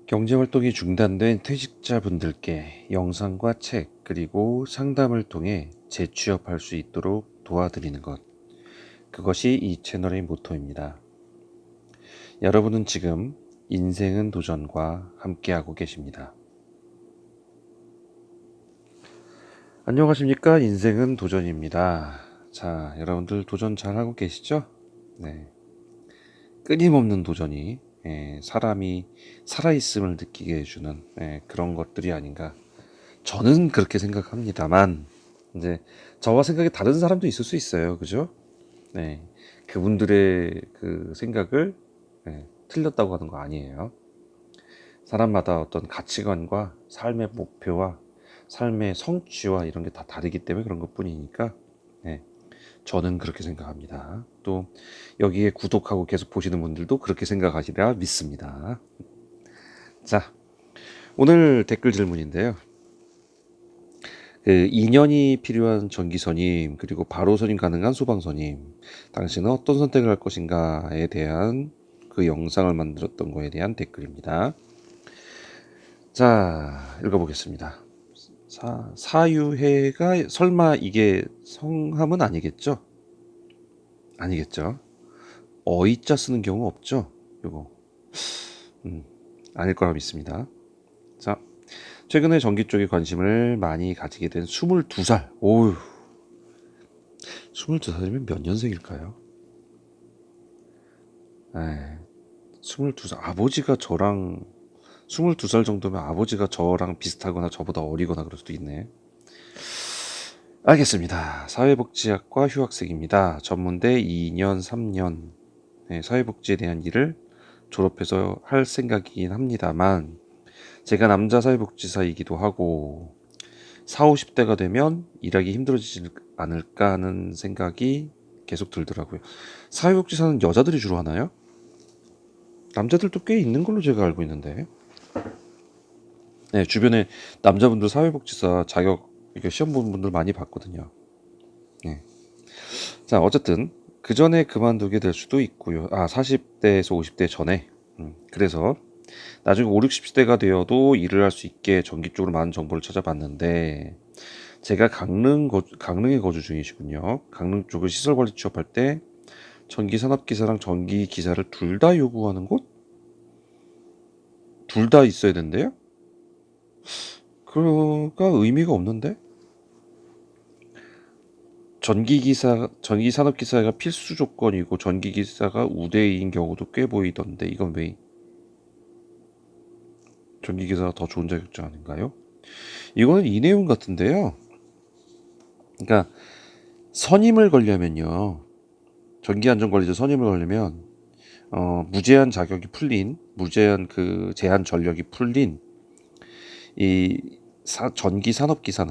경제활동이 중단된 퇴직자분들께 영상과 책 그리고 상담을 통해 재취업할 수 있도록 도와드리는 것. 그것이 이 채널의 모토입니다. 여러분은 지금 인생은 도전과 함께하고 계십니다. 안녕하십니까? 인생은 도전입니다. 자, 여러분들 도전 잘하고 계시죠? 네. 끊임없는 도전이 사람이 살아있음을 느끼게 해주는 그런 것들이 아닌가. 저는 그렇게 생각합니다만, 이제 저와 생각이 다른 사람도 있을 수 있어요. 그죠? 네. 그분들의 그 생각을 틀렸다고 하는 거 아니에요. 사람마다 어떤 가치관과 삶의 목표와 삶의 성취와 이런 게 다 다르기 때문에 그런 것 뿐이니까, 저는 그렇게 생각합니다. 또 여기에 구독하고 계속 보시는 분들도 그렇게 생각하시리라 믿습니다. 자, 오늘 댓글 질문인데요. 2년이 필요한 전기선임 그리고 바로 선임 가능한 소방선임, 당신은 어떤 선택을 할 것인가에 대한 그 영상을 만들었던 거에 대한 댓글입니다. 자, 읽어보겠습니다. 사유해가 설마 이게 성함은 아니겠죠? 아니겠죠. 어이자 쓰는 경우 없죠? 요거 아닐 거라 믿습니다. 자, 최근에 전기 쪽에 관심을 많이 가지게 된 22살. 오우, 22살이면 몇 년생일까요? 22살. 아버지가 저랑 22살 정도면 아버지가 저랑 비슷하거나 저보다 어리거나 그럴 수도 있네. 알겠습니다. 사회복지학과 휴학생입니다. 전문대 2년, 3년 사회복지에 대한 일을 졸업해서 할 생각이긴 합니다만, 제가 남자 사회복지사이기도 하고 40, 50대가 되면 일하기 힘들어지지 않을까 하는 생각이 계속 들더라고요. 사회복지사는 여자들이 주로 하나요? 남자들도 꽤 있는 걸로 제가 알고 있는데. 네, 주변에 남자분들 사회복지사 자격 이렇게 시험 보는 분들 많이 봤거든요. 네. 자, 어쨌든 그 전에 그만두게 될 수도 있고요. 40대에서 50대 전에. 그래서 나중에 5, 60대가 되어도 일을 할 수 있게 전기 쪽으로 많은 정보를 찾아봤는데, 제가 강릉에 거주 중이시군요. 강릉 쪽을 시설관리 취업할 때 전기산업기사랑 전기기사를 둘 다 요구하는 곳? 둘 다 있어야 된대요? 그거가 의미가 없는데? 전기산업기사가 필수 조건이고 전기기사가 우대인 경우도 꽤 보이던데, 이건 왜 전기기사가 더 좋은 자격증 아닌가요? 이거는 이 내용 같은데요. 그러니까 선임을 걸려면요. 전기안전관리자 선임을 걸려면 무제한 자격이 풀린, 무제한 그 제한 전력이 풀린 이 전기산업기사는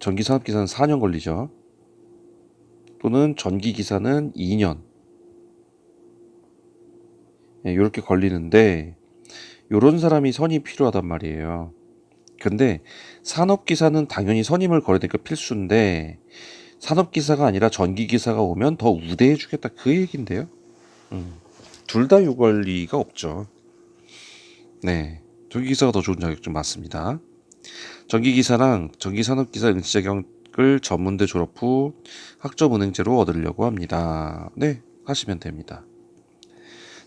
4년 걸리죠. 또는 전기기사는 2년. 이렇게 걸리는데, 요런 사람이 선임이 필요하단 말이에요. 근데 산업기사는 당연히 선임을 걸어야 되니까 필수인데, 산업기사가 아니라 전기기사가 오면 더 우대해 주겠다, 그 얘긴데요. 둘 다 요구할 리가 없죠. 네, 전기기사가 더 좋은 자격증 맞습니다. 전기기사랑 전기산업기사 응시 자격을 전문대 졸업 후 학점은행제로 얻으려고 합니다. 네, 하시면 됩니다.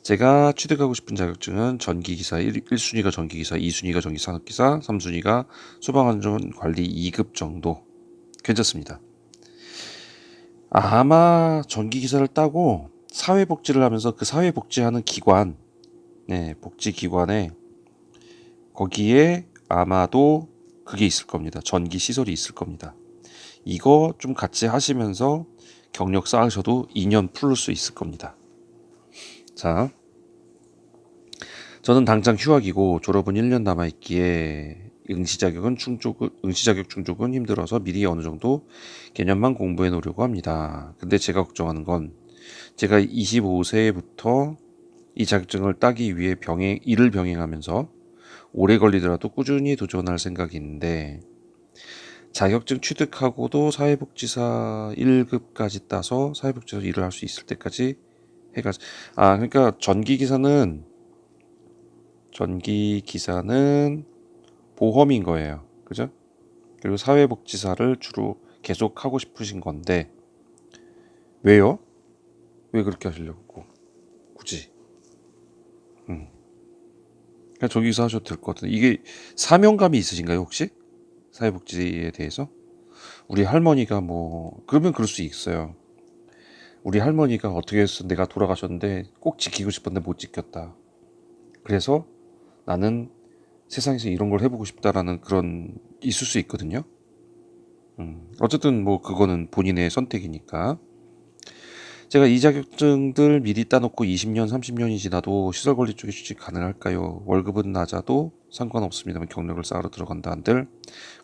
제가 취득하고 싶은 자격증은 전기기사 1순위가 전기기사, 2순위가 전기산업기사, 3순위가 소방안전관리 2급 정도. 괜찮습니다. 아마 전기기사를 따고 사회복지를 하면서 그 사회복지하는 기관, 복지기관에 거기에 아마도 그게 있을 겁니다. 전기시설이 있을 겁니다. 이거 좀 같이 하시면서 경력 쌓으셔도 2년 풀을 수 있을 겁니다. 자, 저는 당장 휴학이고 졸업은 1년 남아있기에 응시 자격 충족은 힘들어서 미리 어느 정도 개념만 공부해 놓으려고 합니다. 근데 제가 걱정하는 건 제가 25세부터 이 자격증을 따기 위해 일을 병행하면서 오래 걸리더라도 꾸준히 도전할 생각이 있는데, 자격증 취득하고도 사회복지사 1급까지 따서 사회복지사 일을 할 수 있을 때까지 해가 그러니까 전기기사는 전기 기사는 보험인 거예요. 그죠? 그리고 사회복지사를 주로 계속 하고 싶으신 건데 왜요? 왜 그렇게 하시려고 굳이? 그냥 저기서 하셔도 될 것 같은데 이게 사명감이 있으신가요 혹시? 사회복지에 대해서? 우리 할머니가 뭐 그러면 그럴 수 있어요. 우리 할머니가 어떻게 해서 내가 돌아가셨는데 꼭 지키고 싶었는데 못 지켰다. 그래서 나는 세상에서 이런 걸 해보고 싶다라는 그런 있을 수 있거든요. 어쨌든 뭐 그거는 본인의 선택이니까. 제가 이 자격증들 미리 따놓고 20년, 30년이 지나도 시설관리 쪽에 취직 가능할까요? 월급은 낮아도 상관없습니다만 경력을 쌓으러 들어간다 한들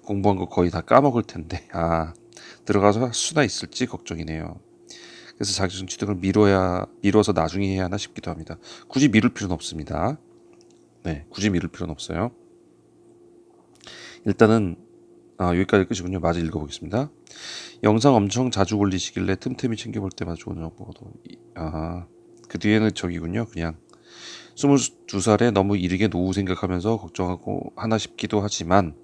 공부한 거 거의 다 까먹을 텐데 들어가서 할 수나 있을지 걱정이네요. 그래서 자격증 취득을 미뤄서 나중에 해야 하나 싶기도 합니다. 굳이 미룰 필요는 없습니다. 네, 굳이 미룰 필요는 없어요. 일단은 여기까지 끝이군요. 마저 읽어보겠습니다. 영상 엄청 자주 올리시길래 틈틈이 챙겨볼 때마다 좋은 정보도 그 뒤에는 저기군요. 그냥 22살에 너무 이르게 노후 생각하면서 걱정하고 하나 싶기도 하지만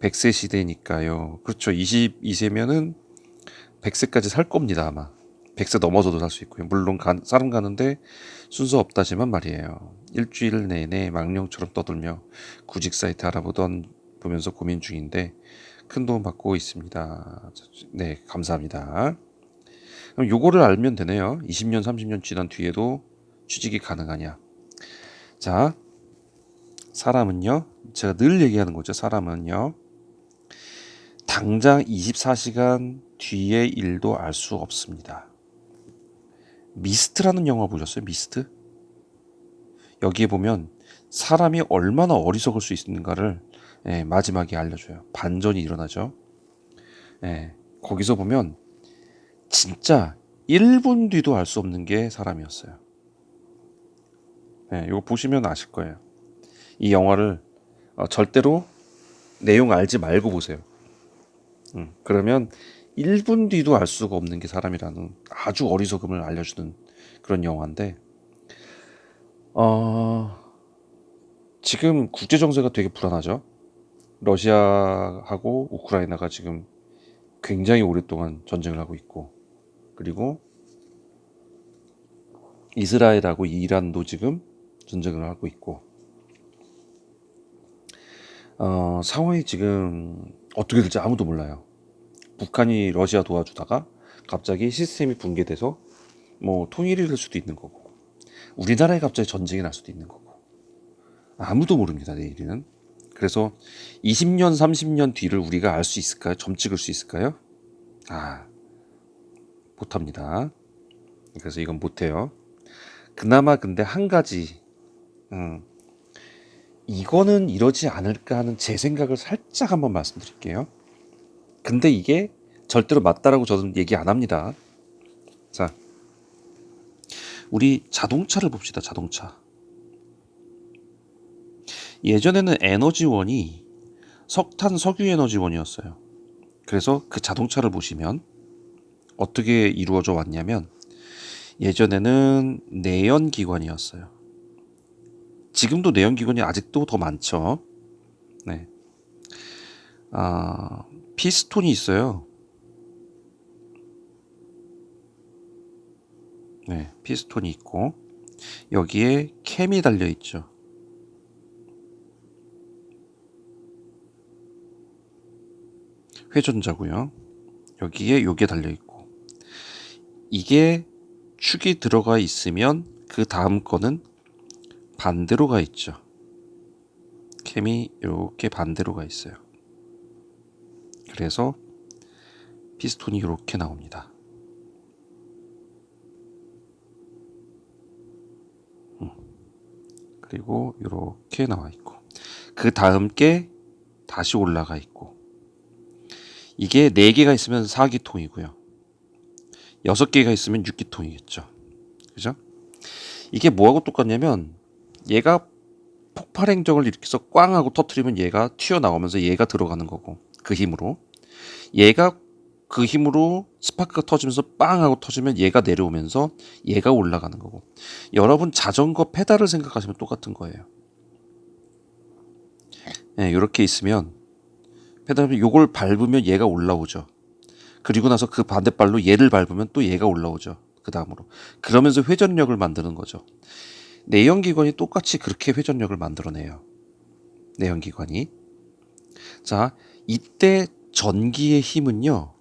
100세 시대니까요. 그렇죠. 22세면은 100세까지 살 겁니다. 아마 100세 넘어서도 살 수 있고요. 물론 사람 가는데 순서 없다지만 말이에요. 일주일 내내 망령처럼 떠들며 구직 사이트 보면서 고민 중인데 큰 도움 받고 있습니다. 네, 감사합니다. 그럼 요거를 알면 되네요. 20년, 30년 지난 뒤에도 취직이 가능하냐. 자, 사람은요. 제가 늘 얘기하는 거죠. 사람은요. 당장 24시간 뒤의 일도 알 수 없습니다. 미스트라는 영화 보셨어요? 미스트? 여기에 보면 사람이 얼마나 어리석을 수 있는가를 마지막에 알려줘요. 반전이 일어나죠. 거기서 보면 진짜 1분 뒤도 알 수 없는 게 사람이었어요. 이거 보시면 아실 거예요. 이 영화를 절대로 내용 알지 말고 보세요. 그러면 1분 뒤도 알 수가 없는 게 사람이라는 아주 어리석음을 알려주는 그런 영화인데 지금 국제 정세가 되게 불안하죠. 러시아하고 우크라이나가 지금 굉장히 오랫동안 전쟁을 하고 있고 그리고 이스라엘하고 이란도 지금 전쟁을 하고 있고 상황이 지금 어떻게 될지 아무도 몰라요. 북한이 러시아 도와주다가 갑자기 시스템이 붕괴돼서 뭐 통일이 될 수도 있는 거고 우리나라에 갑자기 전쟁이 날 수도 있는 거고 아무도 모릅니다. 내일은. 그래서 20년 30년 뒤를 우리가 알 수 있을까요? 점 찍을 수 있을까요? 못합니다. 그래서 이건 못해요. 그나마 근데 한 가지 이거는 이러지 않을까 하는 제 생각을 살짝 한번 말씀드릴게요. 근데 이게 절대로 맞다라고 저는 얘기 안 합니다. 자, 우리 자동차를 봅시다. 자동차. 예전에는 에너지원이 석탄, 석유 에너지원이었어요. 그래서 그 자동차를 보시면 어떻게 이루어져 왔냐면 예전에는 내연기관이었어요. 지금도 내연기관이 아직도 더 많죠. 네. 피스톤이 있어요. 네, 피스톤이 있고 여기에 캠이 달려 있죠. 회전자고요. 여기에 요게 달려 있고 이게 축이 들어가 있으면 그 다음 거는 반대로 가 있죠. 캠이 이렇게 반대로 가 있어요. 그래서 피스톤이 이렇게 나옵니다. 그리고 이렇게 나와 있고 그 다음 게 다시 올라가 있고 이게 4개가 있으면 4기통이고요. 6개가 있으면 6기통이겠죠. 그죠? 이게 뭐하고 똑같냐면 얘가 폭발 행정을 일으켜서 꽝 하고 터트리면 얘가 튀어나오면서 얘가 들어가는 거고 그 힘으로 얘가 그 힘으로 스파크가 터지면서 빵 하고 터지면 얘가 내려오면서 얘가 올라가는 거고 여러분 자전거 페달을 생각하시면 똑같은 거예요. 예, 이렇게 있으면 페달을 요걸 밟으면 얘가 올라오죠. 그리고 나서 그 반대발로 얘를 밟으면 또 얘가 올라오죠. 그 다음으로. 그러면서 회전력을 만드는 거죠. 내연기관이 똑같이 그렇게 회전력을 만들어내요. 내연기관이. 자, 이때 전기의 힘은요.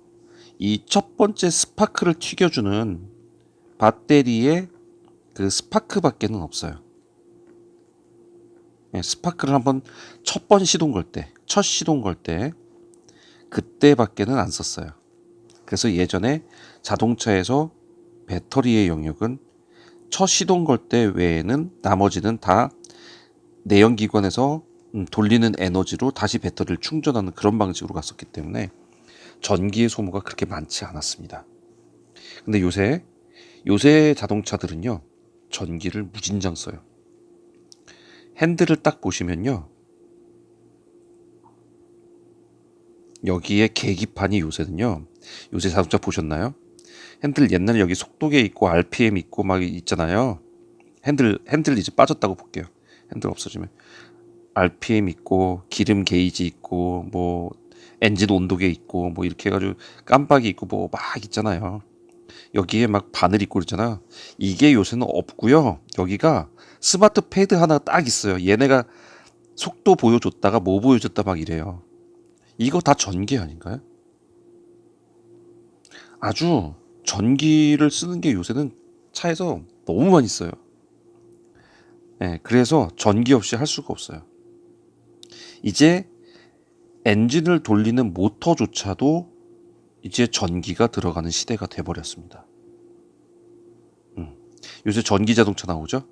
이 첫 번째 스파크를 튀겨주는 배터리의 그 스파크밖에는 없어요. 예, 스파크를 한번 첫 번 시동 걸 때, 첫 시동 걸 때 그때밖에는 안 썼어요. 그래서 예전에 자동차에서 배터리의 영역은 첫 시동 걸 때 외에는 나머지는 다 내연기관에서 돌리는 에너지로 다시 배터리를 충전하는 그런 방식으로 갔었기 때문에 전기의 소모가 그렇게 많지 않았습니다. 근데 요새 자동차들은요, 전기를 무진장 써요. 핸들을 딱 보시면요, 여기에 계기판이 요새 자동차 보셨나요? 핸들 옛날에 여기 속도계 있고 RPM 있고 막 있잖아요. 핸들 이제 빠졌다고 볼게요. 핸들 없어지면 RPM 있고 기름 게이지 있고 뭐 엔진 온도계 있고 뭐 이렇게 해가지고 깜빡이 있고 뭐 막 있잖아요. 여기에 막 바늘 있고 그러잖아. 이게 요새는 없고요. 여기가 스마트 패드 하나 딱 있어요. 얘네가 속도 보여줬다가 뭐 보여줬다 막 이래요. 이거 다 전기 아닌가요? 아주 전기를 쓰는 게 요새는 차에서 너무 많이 써요. 예, 그래서 전기 없이 할 수가 없어요. 이제 엔진을 돌리는 모터조차도 이제 전기가 들어가는 시대가 돼버렸습니다. 요새 전기 자동차 나오죠?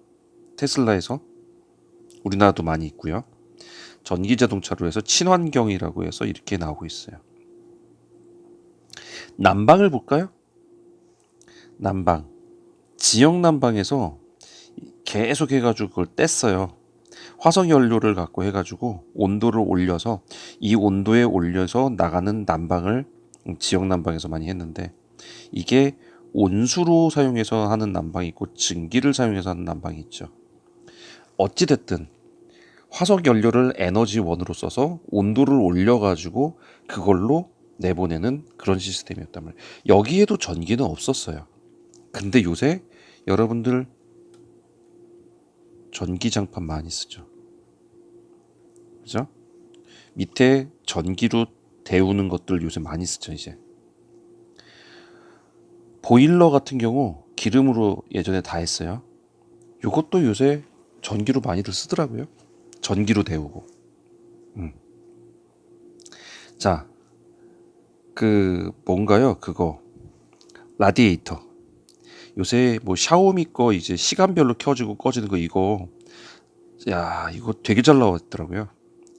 테슬라에서 우리나라도 많이 있고요. 전기 자동차로 해서 친환경이라고 해서 이렇게 나오고 있어요. 난방을 볼까요? 난방. 지역 난방에서 계속 해가지고 그걸 뗐어요. 화석 연료를 갖고 해가지고 온도를 올려서 이 온도에 올려서 나가는 난방을 지역 난방에서 많이 했는데 이게 온수로 사용해서 하는 난방이 있고 증기를 사용해서 하는 난방이 있죠. 어찌됐든 화석 연료를 에너지원으로 써서 온도를 올려가지고 그걸로 내보내는 그런 시스템이었단 말이에요. 여기에도 전기는 없었어요. 근데 요새 여러분들 전기장판 많이 쓰죠. 그죠? 밑에 전기로 데우는 것들 요새 많이 쓰죠, 이제. 보일러 같은 경우 기름으로 예전에 다 했어요. 요것도 요새 전기로 많이들 쓰더라고요. 전기로 데우고. 자, 뭔가요? 그거. 라디에이터. 요새 뭐 샤오미 거 이제 시간별로 켜지고 꺼지는 거 이거. 야, 이거 되게 잘 나왔더라고요.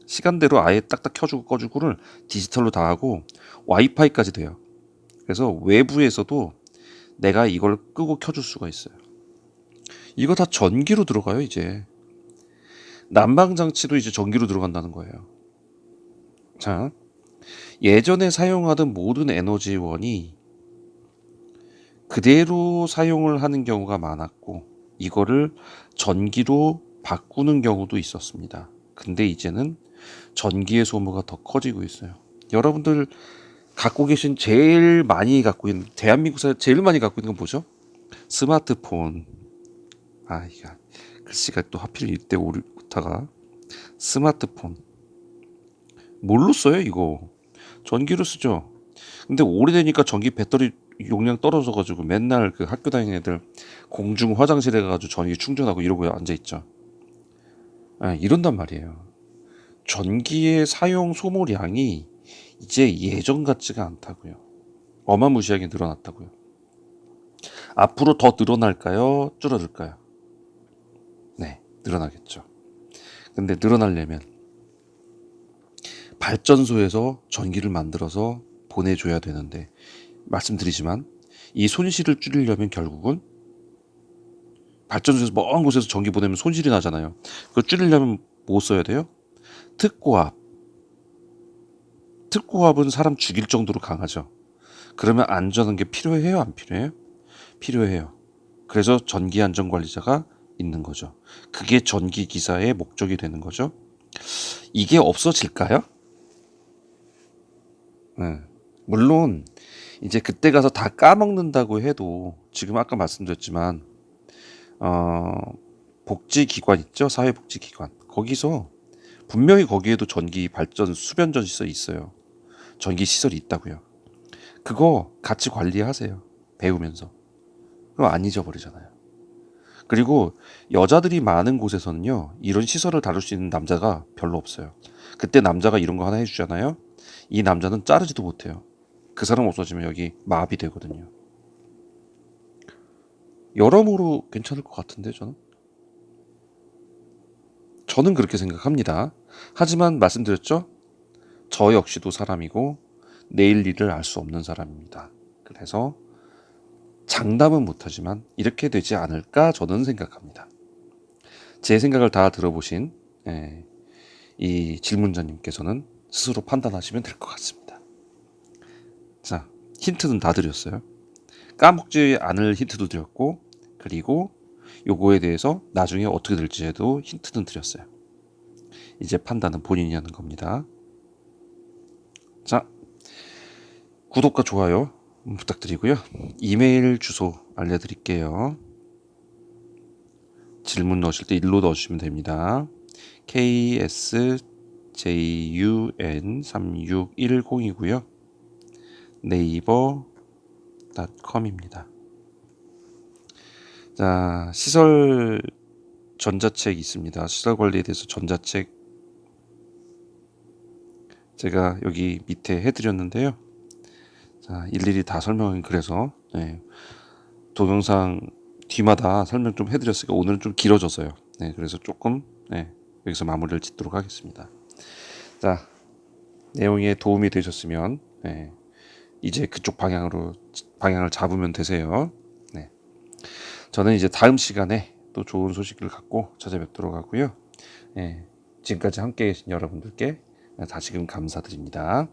시간대로 아예 딱딱 켜주고 꺼주고를 디지털로 다 하고 와이파이까지 돼요. 그래서 외부에서도 내가 이걸 끄고 켜줄 수가 있어요. 이거 다 전기로 들어가요, 이제. 난방 장치도 이제 전기로 들어간다는 거예요. 자, 예전에 사용하던 모든 에너지원이 그대로 사용을 하는 경우가 많았고 이거를 전기로 바꾸는 경우도 있었습니다. 근데 이제는 전기의 소모가 더 커지고 있어요. 여러분들 갖고 계신 제일 많이 갖고 있는 대한민국에서 제일 많이 갖고 있는 건 뭐죠? 스마트폰. 아, 이거 글씨가 또 하필 이때 오르다가 스마트폰. 뭘로 써요, 이거? 전기로 쓰죠. 근데 오래되니까 전기 배터리 용량 떨어져가지고 맨날 그 학교 다니는 애들 공중 화장실에 가가지고 전기 충전하고 이러고 앉아있죠. 아, 이런단 말이에요. 전기의 사용 소모량이 이제 예전 같지가 않다고요. 어마무시하게 늘어났다고요. 앞으로 더 늘어날까요? 줄어들까요? 네, 늘어나겠죠. 근데 늘어나려면 발전소에서 전기를 만들어서 보내줘야 되는데 말씀드리지만 이 손실을 줄이려면 결국은 발전소에서 먼 곳에서 전기 보내면 손실이 나잖아요. 그걸 줄이려면 뭐 써야 돼요? 특고압. 특고압은 사람 죽일 정도로 강하죠. 그러면 안전한 게 필요해요? 안 필요해요? 필요해요. 그래서 전기안전관리자가 있는 거죠. 그게 전기기사의 목적이 되는 거죠. 이게 없어질까요? 네. 물론 이제 그때 가서 다 까먹는다고 해도 지금 아까 말씀드렸지만 어, 복지기관 있죠? 사회복지기관. 거기서 분명히 거기에도 전기 발전 수변전 시설이 있어요. 전기 시설이 있다고요. 그거 같이 관리하세요. 배우면서. 그럼 안 잊어버리잖아요. 그리고 여자들이 많은 곳에서는요, 이런 시설을 다룰 수 있는 남자가 별로 없어요. 그때 남자가 이런 거 하나 해주잖아요. 이 남자는 자르지도 못해요. 그 사람 없어지면 여기 마비되거든요. 여러모로 괜찮을 것 같은데 저는 그렇게 생각합니다. 하지만 말씀드렸죠? 저 역시도 사람이고 내일 일을 알 수 없는 사람입니다. 그래서 장담은 못하지만 이렇게 되지 않을까 저는 생각합니다. 제 생각을 다 들어보신 이 질문자님께서는 스스로 판단하시면 될 것 같습니다. 자, 힌트는 다 드렸어요. 까먹지 않을 힌트도 드렸고, 그리고 요거에 대해서 나중에 어떻게 될지에도 힌트는 드렸어요. 이제 판단은 본인이 하는 겁니다. 자, 구독과 좋아요 부탁드리고요. 이메일 주소 알려드릴게요. 질문 넣으실 때 일로 넣어주시면 됩니다. ksjun3610이고요. 네이버.com입니다. 자, 시설 전자책 있습니다. 시설 관리에 대해서 전자책 제가 여기 밑에 해드렸는데요. 자, 일일이 다 설명은 그래서 동영상 뒤마다 설명 좀 해드렸으니까 오늘은 좀 길어져서요. 그래서 조금 여기서 마무리를 짓도록 하겠습니다. 자, 내용에 도움이 되셨으면 이제 그쪽 방향을 잡으면 되세요. 저는 이제 다음 시간에 또 좋은 소식을 갖고 찾아뵙도록 하고요. 지금까지 함께 계신 여러분들께 다시금 감사드립니다.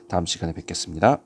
다음 시간에 뵙겠습니다.